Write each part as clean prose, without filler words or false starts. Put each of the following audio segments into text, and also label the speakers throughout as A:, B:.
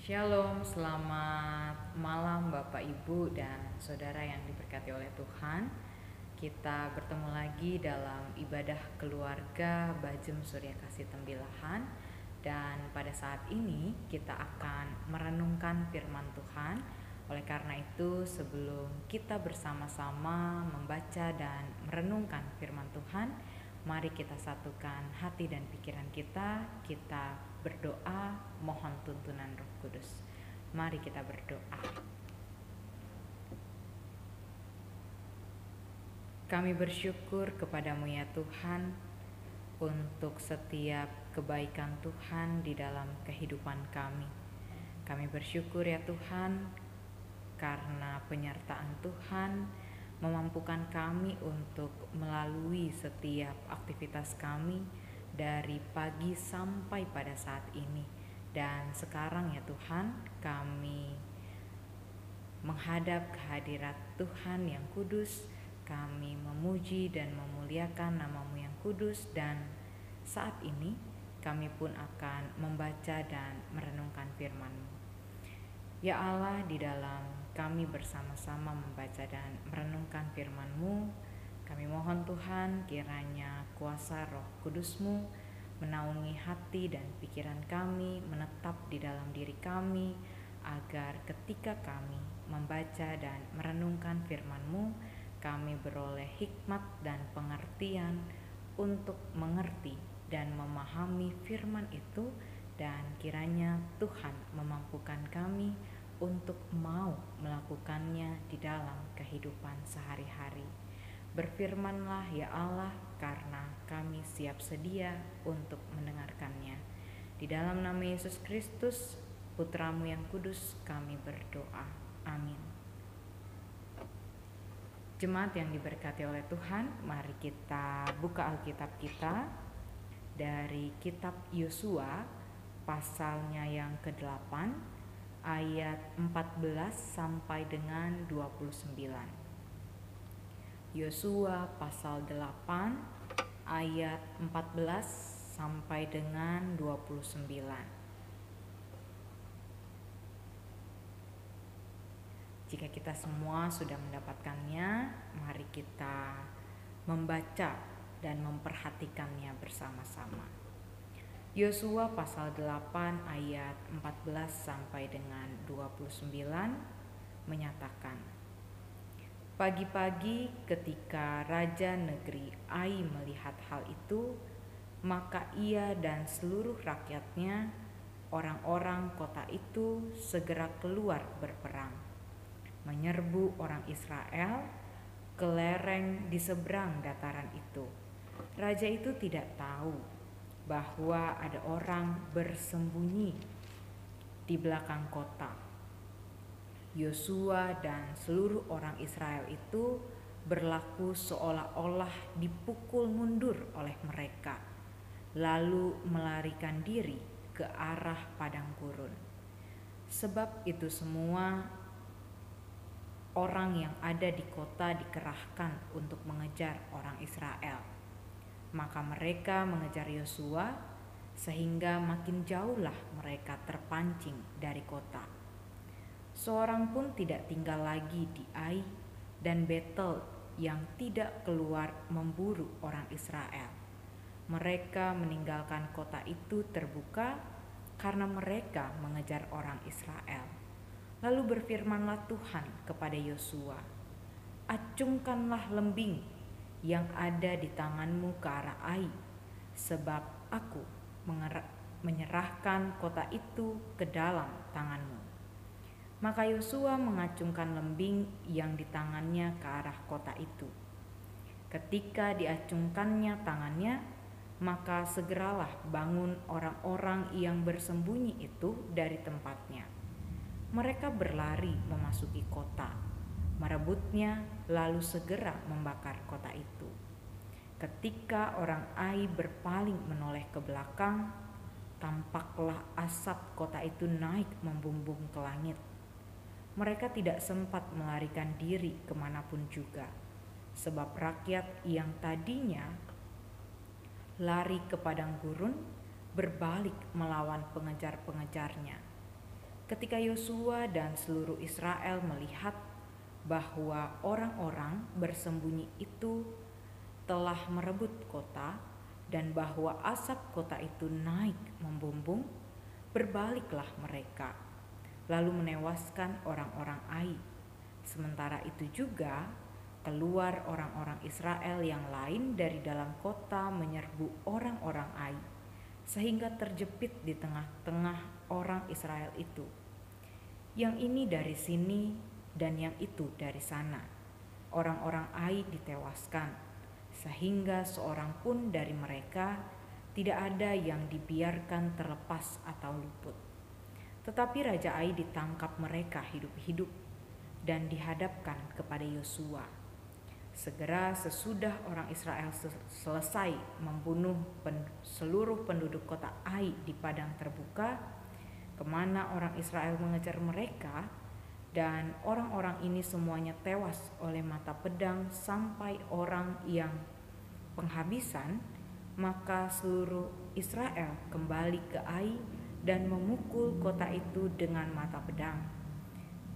A: Shalom, selamat malam Bapak Ibu dan Saudara yang diberkati oleh Tuhan. Kita bertemu lagi dalam ibadah keluarga Bajem Surya Kasih Tembilahan. Dan pada saat ini kita akan merenungkan firman Tuhan. Oleh karena itu, sebelum kita bersama-sama membaca dan merenungkan firman Tuhan, mari kita satukan hati dan pikiran kita berdoa mohon tuntunan Roh Kudus. Mari kita berdoa. Kami bersyukur kepadamu ya Tuhan untuk setiap kebaikan Tuhan di dalam kehidupan kami. Kami bersyukur ya Tuhan karena penyertaan Tuhan memampukan kami untuk melalui setiap aktivitas kami dari pagi sampai pada saat ini. Dan sekarang ya Tuhan, kami menghadap kehadirat Tuhan yang kudus. Kami memuji dan memuliakan nama-Mu yang kudus, dan saat ini kami pun akan membaca dan merenungkan firman-Mu. Ya Allah, di dalam kami bersama-sama membaca dan merenungkan firman-Mu, kami mohon Tuhan kiranya kuasa Roh Kudus-Mu menaungi hati dan pikiran kami, menetap di dalam diri kami, agar ketika kami membaca dan merenungkan firman-Mu, kami beroleh hikmat dan pengertian untuk mengerti dan memahami firman itu, dan kiranya Tuhan memampukan kami untuk mau melakukannya di dalam kehidupan sehari-hari. Berfirmanlah ya Allah, karena kami siap sedia untuk mendengarkannya. Di dalam nama Yesus Kristus, Putra-Mu yang kudus, kami berdoa. Amin. Jemaat yang diberkati oleh Tuhan, mari kita buka Alkitab kita dari kitab Yosua pasalnya yang ke-8 ayat 14 sampai dengan 29. Yosua pasal 8 ayat 14 sampai dengan 29. Jika kita semua sudah mendapatkannya, mari kita membaca dan memperhatikannya bersama-sama. Yosua pasal 8 ayat 14 sampai dengan 29 menyatakan, pagi-pagi ketika Raja Negeri Ai melihat hal itu, maka ia dan seluruh rakyatnya, orang-orang kota itu, segera keluar berperang, menyerbu orang Israel ke lereng di seberang dataran itu. Raja itu tidak tahu bahwa ada orang bersembunyi di belakang kota. Yosua dan seluruh orang Israel itu berlaku seolah-olah dipukul mundur oleh mereka, lalu melarikan diri ke arah padang gurun. Sebab itu semua orang yang ada di kota dikerahkan untuk mengejar orang Israel. Maka mereka mengejar Yosua sehingga makin jauhlah mereka terpancing dari kota. Seorang pun tidak tinggal lagi di Ai dan Betel yang tidak keluar memburu orang Israel. Mereka meninggalkan kota itu terbuka karena mereka mengejar orang Israel. Lalu berfirmanlah Tuhan kepada Yosua, acungkanlah lembing yang ada di tanganmu ke arah Ai, sebab aku menyerahkan kota itu ke dalam tanganmu. Maka Yosua mengacungkan lembing yang di tangannya ke arah kota itu. Ketika diacungkannya tangannya, maka segeralah bangun orang-orang yang bersembunyi itu dari tempatnya. Mereka berlari memasuki kota, merebutnya, lalu segera membakar kota itu. Ketika orang Ai berpaling menoleh ke belakang, tampaklah asap kota itu naik membumbung ke langit. Mereka tidak sempat melarikan diri kemanapun juga, sebab rakyat yang tadinya lari ke padang gurun berbalik melawan pengejar-pengejarnya. Ketika Yosua dan seluruh Israel melihat bahwa orang-orang bersembunyi itu telah merebut kota dan bahwa asap kota itu naik membumbung, berbaliklah mereka, lalu menewaskan orang-orang Ai. Sementara itu juga keluar orang-orang Israel yang lain dari dalam kota menyerbu orang-orang Ai, sehingga terjepit di tengah-tengah orang Israel itu. Yang ini dari sini dan yang itu dari sana. Orang-orang Ai ditewaskan, sehingga seorang pun dari mereka tidak ada yang dibiarkan terlepas atau luput. Tetapi Raja Ai ditangkap mereka hidup-hidup dan dihadapkan kepada Yosua. Segera sesudah orang Israel selesai membunuh seluruh penduduk kota Ai di padang terbuka, kemana orang Israel mengejar mereka, dan orang-orang ini semuanya tewas oleh mata pedang sampai orang yang penghabisan, maka seluruh Israel kembali ke Ai dan memukul kota itu dengan mata pedang.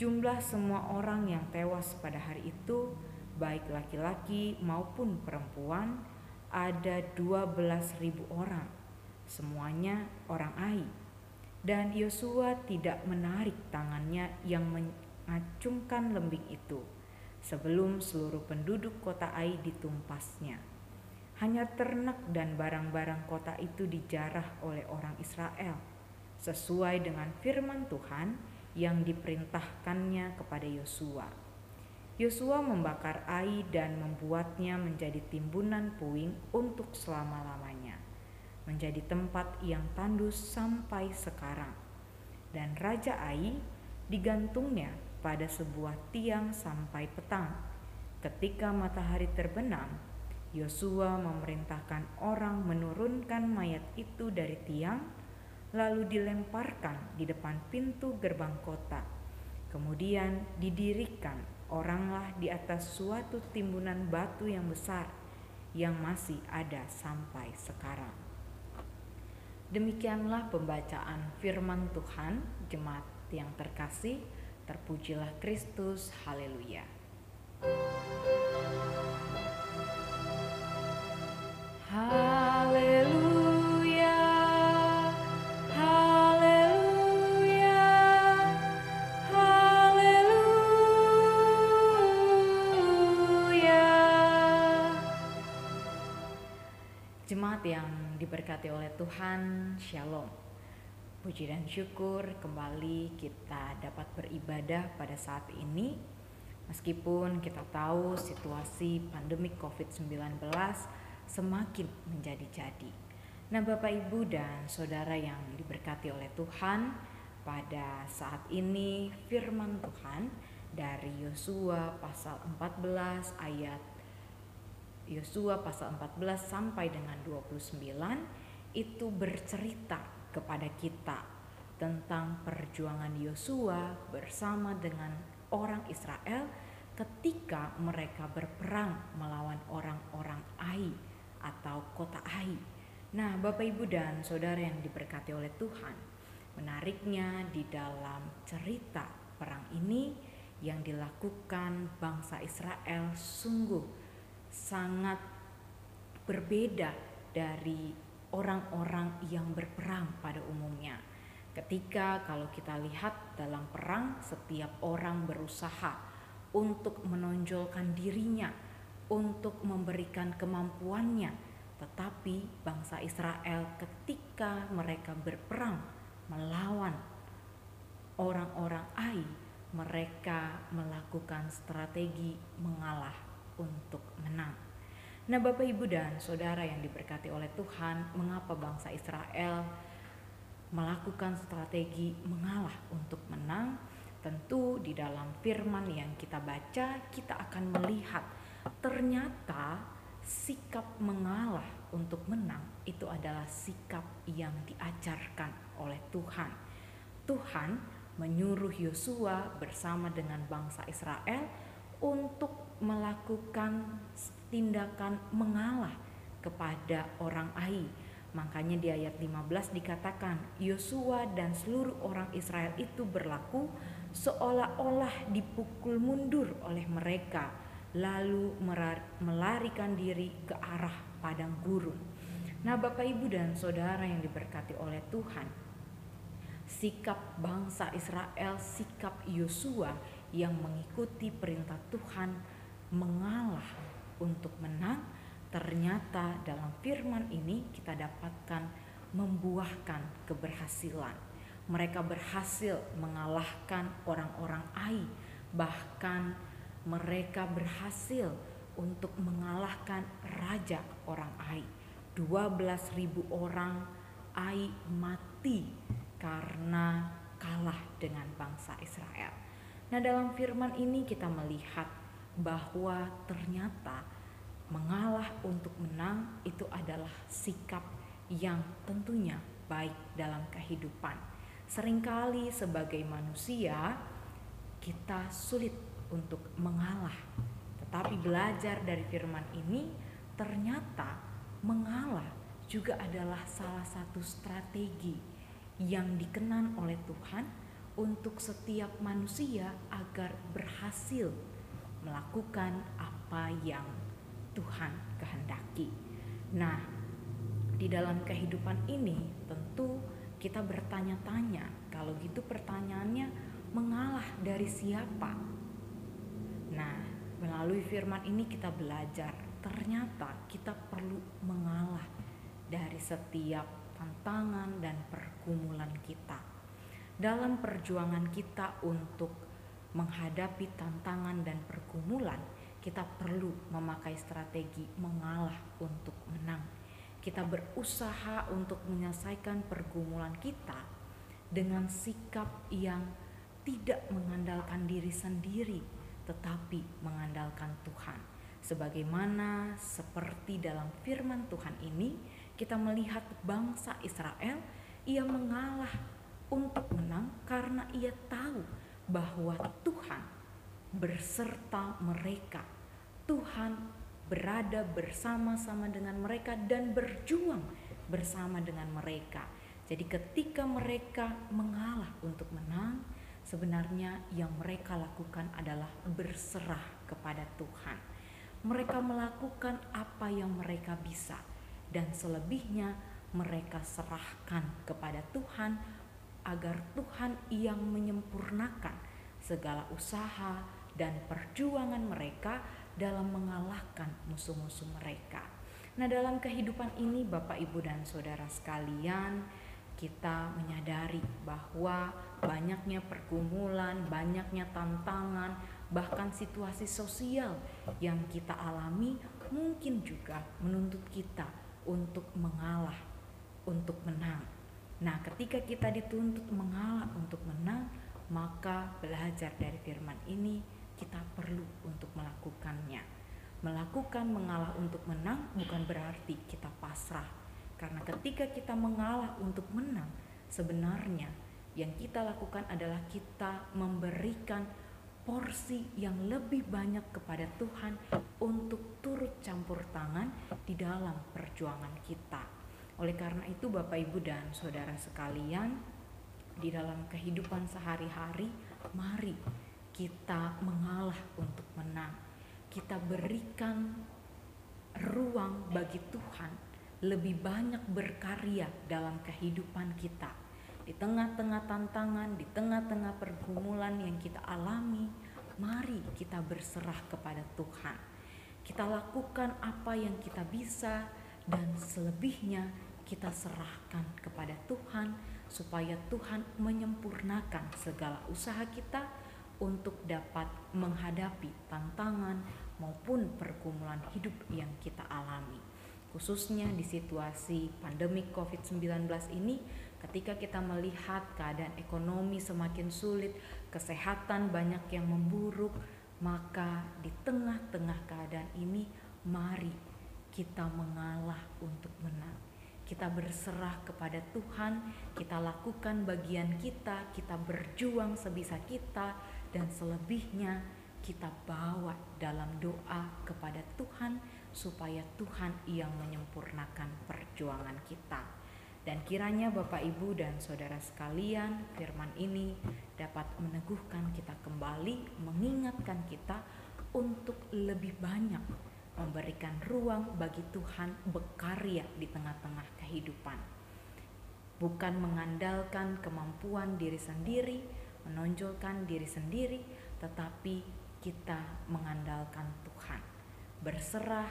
A: Jumlah semua orang yang tewas pada hari itu, baik laki-laki maupun perempuan, ada 12.000 orang, semuanya orang Ai. Dan Yosua tidak menarik tangannya yang mengacungkan lembing itu sebelum seluruh penduduk kota Ai ditumpasnya. Hanya ternak dan barang-barang kota itu dijarah oleh orang Israel, sesuai dengan firman Tuhan yang diperintahkannya kepada Yosua. Yosua membakar Ai dan membuatnya menjadi timbunan puing untuk selama-lamanya, menjadi tempat yang tandus sampai sekarang. Dan Raja Ai digantungnya pada sebuah tiang sampai petang. Ketika matahari terbenam, Yosua memerintahkan orang menurunkan mayat itu dari tiang, lalu dilemparkan di depan pintu gerbang kota. Kemudian didirikan oranglah di atas suatu timbunan batu yang besar yang masih ada sampai sekarang. Demikianlah pembacaan firman Tuhan. Jemaat yang terkasih, terpujilah Kristus, haleluya. Haleluya, haleluya, haleluya. Jemaat yang diberkati oleh Tuhan, Shalom. Puji dan syukur kembali kita dapat beribadah pada saat ini, meskipun kita tahu situasi pandemi COVID-19 semakin menjadi-jadi. Nah, Bapak, Ibu, dan Saudara yang diberkati oleh Tuhan, pada saat ini firman Tuhan dari Yosua pasal 14 ayat Yosua pasal 14 sampai dengan 29 itu bercerita kepada kita tentang perjuangan Yosua bersama dengan orang Israel ketika mereka berperang melawan orang-orang Ai atau kota Ai. Nah, Bapak, Ibu, dan Saudara yang diberkati oleh Tuhan, menariknya di dalam cerita perang ini yang dilakukan bangsa Israel sungguh sangat berbeda dari orang-orang yang berperang pada umumnya. Ketika kalau kita lihat dalam perang, setiap orang berusaha untuk menonjolkan dirinya, untuk memberikan kemampuannya. Tetapi bangsa Israel ketika mereka berperang melawan orang-orang Ai, mereka melakukan strategi mengalah untuk menang. Nah, Bapak, Ibu, dan Saudara yang diberkati oleh Tuhan, mengapa bangsa Israel melakukan strategi mengalah untuk menang? Tentu di dalam firman yang kita baca, kita akan melihat ternyata sikap mengalah untuk menang itu adalah sikap yang diajarkan oleh Tuhan. Tuhan menyuruh Yosua bersama dengan bangsa Israel untuk melakukan tindakan mengalah kepada orang Ai, Makanya di ayat 15 dikatakan, Yosua dan seluruh orang Israel itu berlaku seolah-olah dipukul mundur oleh mereka, lalu melarikan diri ke arah padang gurun. Nah, Bapak Ibu dan Saudara yang diberkati oleh Tuhan, sikap bangsa Israel, sikap Yosua yang mengikuti perintah Tuhan mengalah untuk menang, ternyata dalam firman ini kita dapatkan membuahkan keberhasilan. Mereka berhasil mengalahkan orang-orang Ai, bahkan mereka berhasil untuk mengalahkan raja orang Ai. 12.000 orang Ai mati karena kalah dengan bangsa Israel. Nah, dalam firman ini kita melihat bahwa ternyata mengalah untuk menang itu adalah sikap yang tentunya baik dalam kehidupan. Seringkali sebagai manusia kita sulit untuk mengalah, tetapi belajar dari firman ini ternyata mengalah juga adalah salah satu strategi yang dikenan oleh Tuhan untuk setiap manusia agar berhasil melakukan apa yang Tuhan kehendaki. Nah, di dalam kehidupan ini tentu kita bertanya-tanya, kalau gitu pertanyaannya mengalah dari siapa? Nah, melalui firman ini kita belajar ternyata kita perlu mengalah dari setiap tantangan dan pergumulan kita. Dalam perjuangan kita untuk menghadapi tantangan dan pergumulan, kita perlu memakai strategi mengalah untuk menang. Kita berusaha untuk menyelesaikan pergumulan kita dengan sikap yang tidak mengandalkan diri sendiri, tetapi mengandalkan Tuhan. Sebagaimana seperti dalam firman Tuhan ini, kita melihat bangsa Israel, ia mengalah untuk menang karena ia tahu bahwa Tuhan berserta mereka. Tuhan berada bersama-sama dengan mereka dan berjuang bersama dengan mereka. Jadi ketika mereka mengalah untuk menang, sebenarnya yang mereka lakukan adalah berserah kepada Tuhan. Mereka melakukan apa yang mereka bisa, dan selebihnya mereka serahkan kepada Tuhan agar Tuhan yang menyempurnakan segala usaha dan perjuangan mereka dalam mengalahkan musuh-musuh mereka. Nah, dalam kehidupan ini Bapak, Ibu, dan Saudara sekalian, kita menyadari bahwa banyaknya pergumulan, banyaknya tantangan, bahkan situasi sosial yang kita alami mungkin juga menuntut kita untuk mengalah, untuk menang. Nah, ketika kita dituntut mengalah untuk menang, maka belajar dari firman ini kita perlu untuk melakukannya. Melakukan mengalah untuk menang bukan berarti kita pasrah. Karena ketika kita mengalah untuk menang, sebenarnya yang kita lakukan adalah kita memberikan porsi yang lebih banyak kepada Tuhan untuk turut campur tangan di dalam perjuangan kita. Oleh karena itu Bapak, Ibu, dan Saudara sekalian, di dalam kehidupan sehari-hari, mari kita mengalah untuk menang. Kita berikan ruang bagi Tuhan lebih banyak berkarya dalam kehidupan kita. Di tengah-tengah tantangan, di tengah-tengah pergumulan yang kita alami, mari kita berserah kepada Tuhan. Kita lakukan apa yang kita bisa, dan selebihnya kita serahkan kepada Tuhan supaya Tuhan menyempurnakan segala usaha kita untuk dapat menghadapi tantangan maupun pergumulan hidup yang kita alami. Khususnya di situasi pandemi COVID-19 ini, ketika kita melihat keadaan ekonomi semakin sulit, kesehatan banyak yang memburuk, maka di tengah-tengah keadaan ini, mari kita mengalah untuk menang. Kita berserah kepada Tuhan, kita lakukan bagian kita berjuang sebisa kita, dan selebihnya kita bawa dalam doa kepada Tuhan supaya Tuhan yang menyempurnakan perjuangan kita. Dan kiranya Bapak, Ibu, dan Saudara sekalian, firman ini dapat meneguhkan kita kembali, mengingatkan kita untuk lebih banyak memberikan ruang bagi Tuhan berkarya di tengah-tengah kehidupan. Bukan mengandalkan kemampuan diri sendiri, menonjolkan diri sendiri, tetapi kita mengandalkan Tuhan. Berserah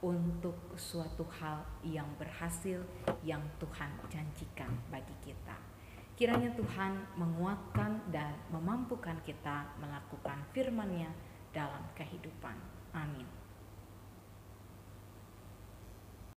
A: untuk suatu hal yang berhasil yang Tuhan janjikan bagi kita. Kiranya Tuhan menguatkan dan memampukan kita melakukan firman-Nya dalam kehidupan. Amin.